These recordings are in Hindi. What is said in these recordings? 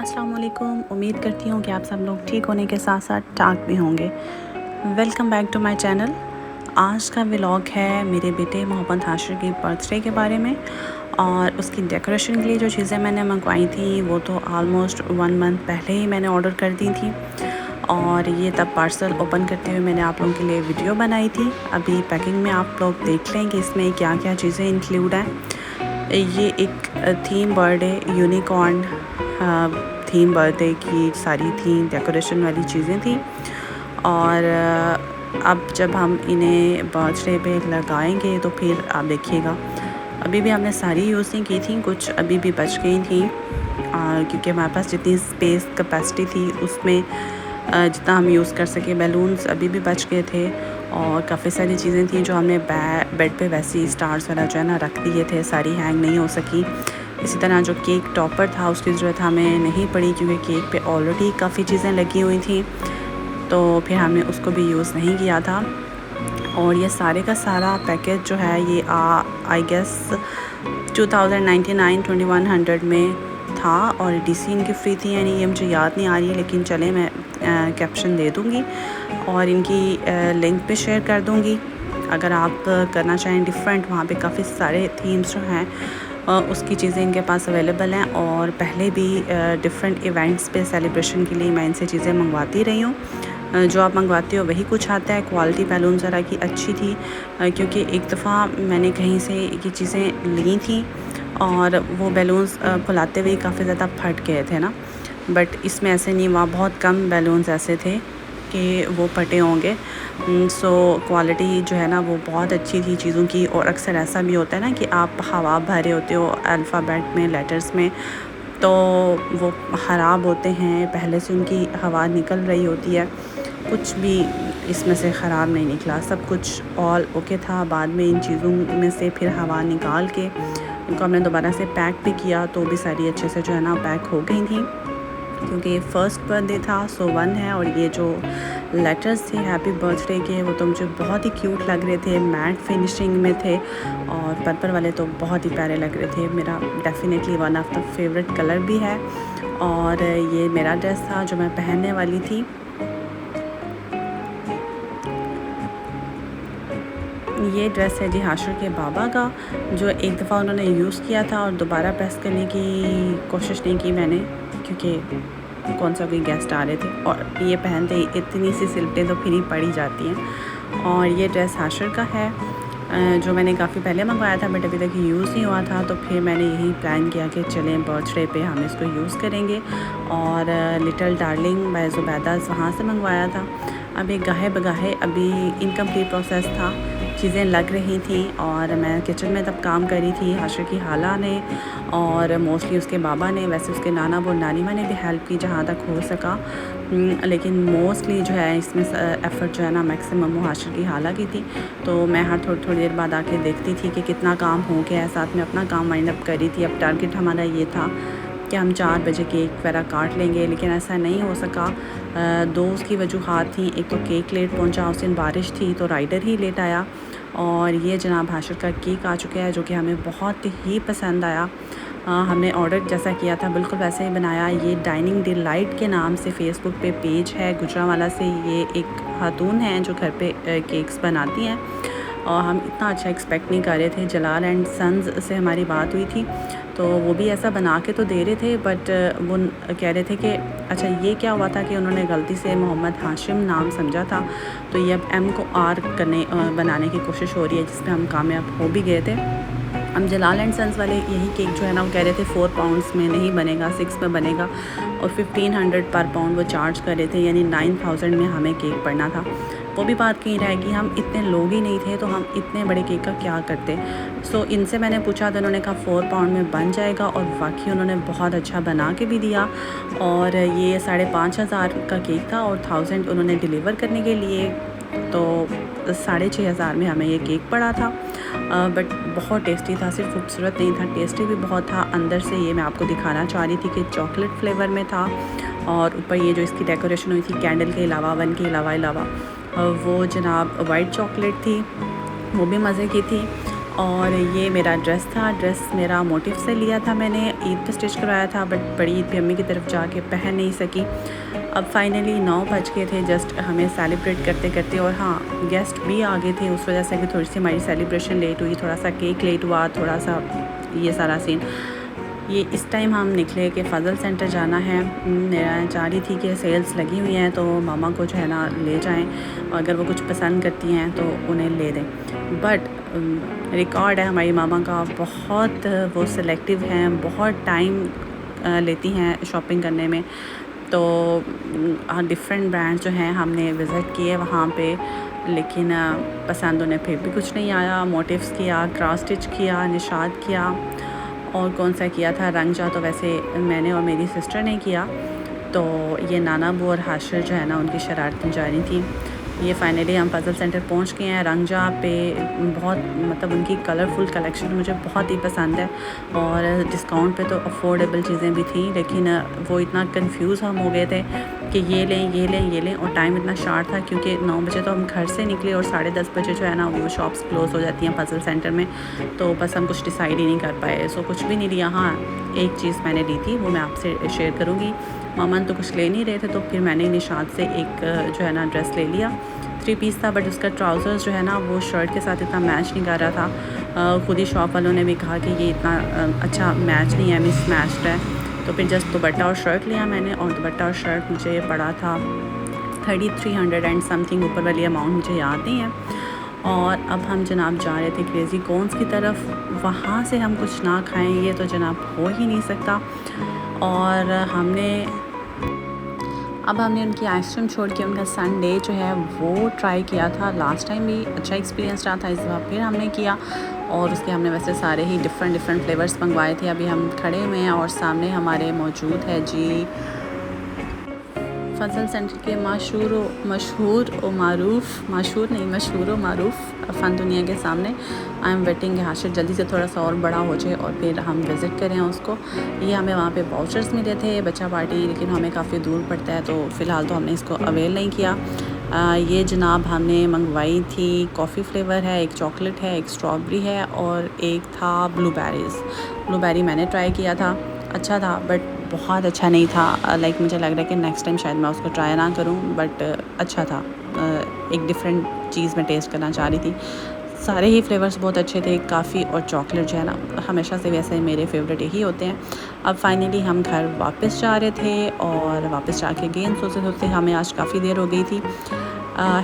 अस्सलाम वालेकुम। उम्मीद करती हूँ कि आप सब लोग ठीक होने के साथ साथ ठाक भी होंगे। Welcome back to my channel. आज का व्लॉग है मेरे बेटे मोहम्मद हाशिर की बर्थडे के बारे में और उसकी डेकोरेशन के लिए जो चीज़ें मैंने मंगवाई थी वो तो आलमोस्ट 1 मंथ पहले ही मैंने ऑर्डर कर दी थी और ये तब पार्सल ओपन करते हुए मैंने आप लोगों के लिए वीडियो बनाई थी। अभी पैकिंग में आप लोग देख लें कि इसमें क्या क्या चीज़ें इंक्लूड हैं। ये एक theme birthday unicorn theme birthday की सारी थी डेकोरेशन वाली चीज़ें थी और अब जब हम इन्हें बर्थडे पे लगाएंगे तो फिर आप देखिएगा। अभी भी हमने सारी यूज़ नहीं की थी, कुछ अभी भी बच गई थी क्योंकि हमारे पास जितनी स्पेस कैपेसिटी थी उसमें जितना हम यूज़ कर सके। बैलून्स अभी भी बच गए थे और काफ़ी सारी चीज़ें थी जो हमने बेड पे वैसे ही स्टार्स वाला जो है ना रख दिए थे, सारी हैंग नहीं हो सकी। इसी तरह जो केक टॉपर था उसकी ज़रूरत हमें नहीं पड़ी क्योंकि केक पे ऑलरेडी काफ़ी चीज़ें लगी हुई थी, तो फिर हमने उसको भी यूज़ नहीं किया था। और ये सारे का सारा पैकेज जो है ये आई गेस 2099 2100 में था और डीसी इनकी फ्री थी, यानी ये मुझे याद नहीं आ रही है, लेकिन चले मैं कैप्शन दे दूँगी और इनकी लिंक पे शेयर कर दूँगी। अगर आप करना चाहें डिफरेंट, वहाँ पे काफ़ी सारे थीम्स जो हैं उसकी चीज़ें इनके पास अवेलेबल हैं और पहले भी डिफरेंट इवेंट्स पे सेलिब्रेशन के लिए मैं इनसे चीज़ें मंगवाती रही हूँ। जो आप मंगवाते हो वही कुछ आता है। क्वालिटी बैलून ज़रा की अच्छी थी क्योंकि एक दफ़ा मैंने कहीं से ये चीज़ें ली थी और वो बैलून्स फुलाते हुए काफ़ी ज़्यादा फट गए थे ना, बट इसमें ऐसे नहीं, वहाँ बहुत कम बैलून्स ऐसे थे कि वो फटे होंगे। सो क्वालिटी जो है ना वो बहुत अच्छी थी चीज़ों की। और अक्सर ऐसा भी होता है ना कि आप हवा भरे होते हो अल्फ़ाबेट में, लेटर्स में, तो वो ख़राब होते हैं, पहले से उनकी हवा निकल रही होती है। कुछ भी इसमें से ख़राब नहीं निकला, सब कुछ ऑल ओके था। बाद में इन चीज़ों में से फिर हवा निकाल के इनको हमने दोबारा से पैक भी किया तो भी सारी अच्छे से जो है ना पैक हो गई थी क्योंकि फर्स्ट बर्थडे था सो 1 है। और ये जो लेटर्स थे हैप्पी बर्थडे के वो तो मुझे बहुत ही क्यूट लग रहे थे, मैट फिनिशिंग में थे और पर्पल वाले तो बहुत ही प्यारे लग रहे थे। मेरा definitely one of the favourite colour भी है। और ये मेरा ड्रेस था जो मैं पहनने वाली थी। ये ड्रेस है जी हाशिर के बाबा का, जो एक दफ़ा उन्होंने यूज़ किया था और दोबारा प्रेस करने की कोशिश नहीं की मैंने क्योंकि कौन सा कोई गेस्ट आ रहे थे और ये पहनते ही इतनी सी सिलटें तो फिर ही पड़ी जाती हैं। और ये ड्रेस हाशिर का है जो मैंने काफ़ी पहले मंगवाया था बट अभी तक यूज़ नहीं हुआ था, तो फिर मैंने यही प्लान किया कि चलें बर्थडे पे हम इसको यूज़ करेंगे। और लिटिल डार्लिंग बाय ज़ुबैदा वहाँ से मंगवाया था। अभी गाहे बगाहे अभी इनकम्प्लीट प्रोसेस था, चीज़ें लग रही थी और मैं किचन में तब काम कर रही थी। हाशिर की खाला ने और मोस्टली उसके बाबा ने, वैसे उसके नाना और नानी माँ ने भी हेल्प की जहाँ तक हो सका, लेकिन मोस्टली जो है इसमें एफ़र्ट जो है ना मैक्सिमम वो हाशिर की खाला की थी। तो मैं हर थोड़ी देर बाद आके देखती थी कि कितना काम हो गया है, साथ में अपना काम वाइंड अप कर रही थी। अब टारगेट हमारा ये था कि हम 4 बजे केक वगैरह काट लेंगे, लेकिन ऐसा नहीं हो सका। 2 उसकी वजूहात थी, एक तो केक लेट पहुंचा, उस दिन बारिश थी तो राइडर ही लेट आया। और ये जनाब हाशिर का केक आ चुका है जो कि हमें बहुत ही पसंद आया। हमने ऑर्डर जैसा किया था बिल्कुल वैसे ही बनाया। ये डाइनिंग डिलाइट के नाम से फ़ेसबुक पे पेज है गुजरांवाला से। ये एक खातून हैं जो घर पे केक्स बनाती हैं और हम इतना अच्छा एक्सपेक्ट नहीं कर रहे थे। जलाल एंड सन्स से हमारी बात हुई थी तो वो भी ऐसा बना के तो दे रहे थे, बट वो कह रहे थे कि अच्छा ये क्या हुआ था कि उन्होंने गलती से मोहम्मद हाशिम नाम समझा था, तो ये अब एम को आर करने बनाने की कोशिश हो रही है, जिसमें हम कामयाब हो भी गए थे। हम जलाल एंड सन्स वाले यही केक जो है ना वो कह रहे थे 4 पाउंड्स में नहीं बनेगा, 6 में बनेगा और 1500 पर पाउंड वो चार्ज कर रहे थे, यानी 9000 में हमें केक पड़ना था। वो भी बात कहीं रहेगी, हम इतने लोग ही नहीं थे तो हम इतने बड़े केक का क्या करते। सो इनसे मैंने पूछा तो उन्होंने कहा 4 पाउंड में बन जाएगा और वाकई उन्होंने बहुत अच्छा बना के भी दिया। और ये 5500 का केक था और 1000 उन्होंने डिलीवर करने के लिए, तो 6500 में हमें ये केक पड़ा था। बट बहुत टेस्टी था, सिर्फ खूबसूरत नहीं था, टेस्टी भी बहुत था। अंदर से ये मैं आपको दिखाना चाह रही थी कि चॉकलेट फ्लेवर में था और ऊपर ये जो इसकी डेकोरेशन हुई थी कैंडल के अलावा, वन के अलावा वो जनाब वाइट चॉकलेट थी, वो भी मज़े की थी। और ये मेरा ड्रेस था। ड्रेस मेरा मोटिव से लिया था, मैंने ईद पे स्टिच करवाया था, बट बड़ी ईद पे अम्मी की तरफ जाके पहन नहीं सकी। अब फाइनली 9 बज गए थे जस्ट हमें सेलिब्रेट करते करते, और हाँ गेस्ट भी आ गए थे, उस वजह से भी थोड़ी सी हमारी सेलिब्रेशन लेट हुई, थोड़ा सा केक लेट हुआ, थोड़ा सा ये सारा सीन। ये इस टाइम हम निकले कि फ़ज़ल सेंटर जाना है। मैं चाह रही थी कि सेल्स लगी हुई हैं तो मामा को जो है ना ले जाएं, अगर वो कुछ पसंद करती हैं तो उन्हें ले दें। बट रिकॉर्ड है हमारी मामा का, बहुत वो सिलेक्टिव हैं, बहुत टाइम लेती हैं शॉपिंग करने में। तो डिफरेंट ब्रांड जो हैं हमने विज़िट किए वहाँ पे, लेकिन पसंद उन्हें फिर भी कुछ नहीं आया। मोटिव्स किया, क्रॉस स्टिच किया, निशात किया, और कौन सा किया था, रंगजा तो वैसे मैंने और मेरी सिस्टर ने किया। तो ये नाना बू और हाशिर जो है ना उनकी शरारतें जारी थी। ये फाइनली हम फ़ज़ल सेंटर पहुंच गए हैं। रंगजा पे बहुत मतलब उनकी कलरफुल कलेक्शन मुझे बहुत ही पसंद है, और डिस्काउंट पे तो अफोर्डेबल चीज़ें भी थी, लेकिन वो इतना कंफ्यूज हम हो गए थे कि ये लें ये लें ये लें, और टाइम इतना शार्ट था क्योंकि 9 बजे तो हम घर से निकले और 10:30 बजे जो है ना वो शॉप्स क्लोज़ हो जाती हैं फ़ज़ल सेंटर में। तो बस हम कुछ डिसाइड ही नहीं कर पाए, सो कुछ भी नहीं लिया। हाँ एक चीज़ मैंने ली थी, वो मैं आपसे शेयर करूँगी। मामन तो कुछ ले नहीं रहे थे, तो फिर मैंने निशात से एक जो है ना ड्रेस ले लिया। 3 पीस था, बट उसका ट्राउज़र्स जो है ना वो शर्ट के साथ इतना मैच नहीं कर रहा था। खुद ही शॉप वालों ने भी कहा कि ये इतना अच्छा मैच नहीं है, मिस मैच्ड है। तो फिर जस्ट दुपट्टा और शर्ट लिया मैंने, और दुपट्टा और शर्ट मुझे पड़ा था 3300 एंड समथिंग, ऊपर वाली अमाउंट मुझे याद नहीं है। और अब हम जनाब जा रहे थे क्रेज़ी कॉर्नस की तरफ। वहाँ से हम कुछ ना खाएं ये तो जनाब हो ही नहीं सकता। और हमने उनकी आइसक्रीम छोड़ के उनका संडे जो है वो ट्राई किया था। लास्ट टाइम भी अच्छा एक्सपीरियंस रहा था, इस बार फिर हमने किया, और उसके हमने वैसे सारे ही डिफरेंट फ्लेवर्स मंगवाए थे। अभी हम खड़े हुए हैं और सामने हमारे मौजूद है जी फ़ज़ल सेंटर के मशहूर व मारूफ़ फ़न दुनिया के सामने। आई एम वेटिंग हाशिर जल्दी से थोड़ा सा और बड़ा हो जाए और फिर हम विज़िट करें उसको। ये हमें वहाँ पे वाउचर्स मिले थे बच्चा पार्टी, लेकिन हमें काफ़ी दूर पड़ता है, तो फ़िलहाल तो हमने इसको अवेल नहीं किया। ये जनाब हमने मंगवाई थी, कॉफ़ी फ्लेवर है, एक चॉकलेट है, एक स्ट्रॉबेरी है, और एक था ब्लूबेरी मैंने ट्राई किया था, अच्छा था बट बहुत अच्छा नहीं था। लाइक मुझे लग रहा है कि नेक्स्ट टाइम शायद मैं उसको ट्राई ना करूं, बट अच्छा था। एक डिफरेंट चीज़ मैं टेस्ट करना चाह रही थी। सारे ही फ्लेवर्स बहुत अच्छे थे, काफ़ी और चॉकलेट जो है ना हमेशा से वैसे मेरे फेवरेट यही होते हैं। अब फाइनली हम घर वापस जा रहे थे, और वापस जाके गेम सोचते हमें आज काफ़ी देर हो गई थी।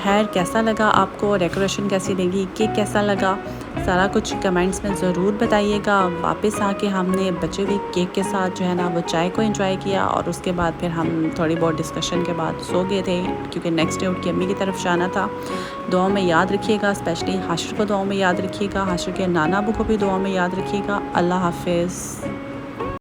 हेयर कैसा लगा आपको, डेकोरेशन कैसी लगी, केक कैसा लगा, सारा कुछ कमेंट्स में ज़रूर बताइएगा। वापस आके हमने बचे हुए केक के साथ जो है ना वो चाय को एंजॉय किया, और उसके बाद फिर हम थोड़ी बहुत डिस्कशन के बाद सो गए थे, क्योंकि नेक्स्ट डे उठ के अम्मी की तरफ जाना था। दुआओं में याद रखिएगा, स्पेशली हाशिर को दुआओं में याद रखिएगा, हाशिर के नाना अबू को भी दुआओं में याद रखिएगा। अल्लाह हाफिज़।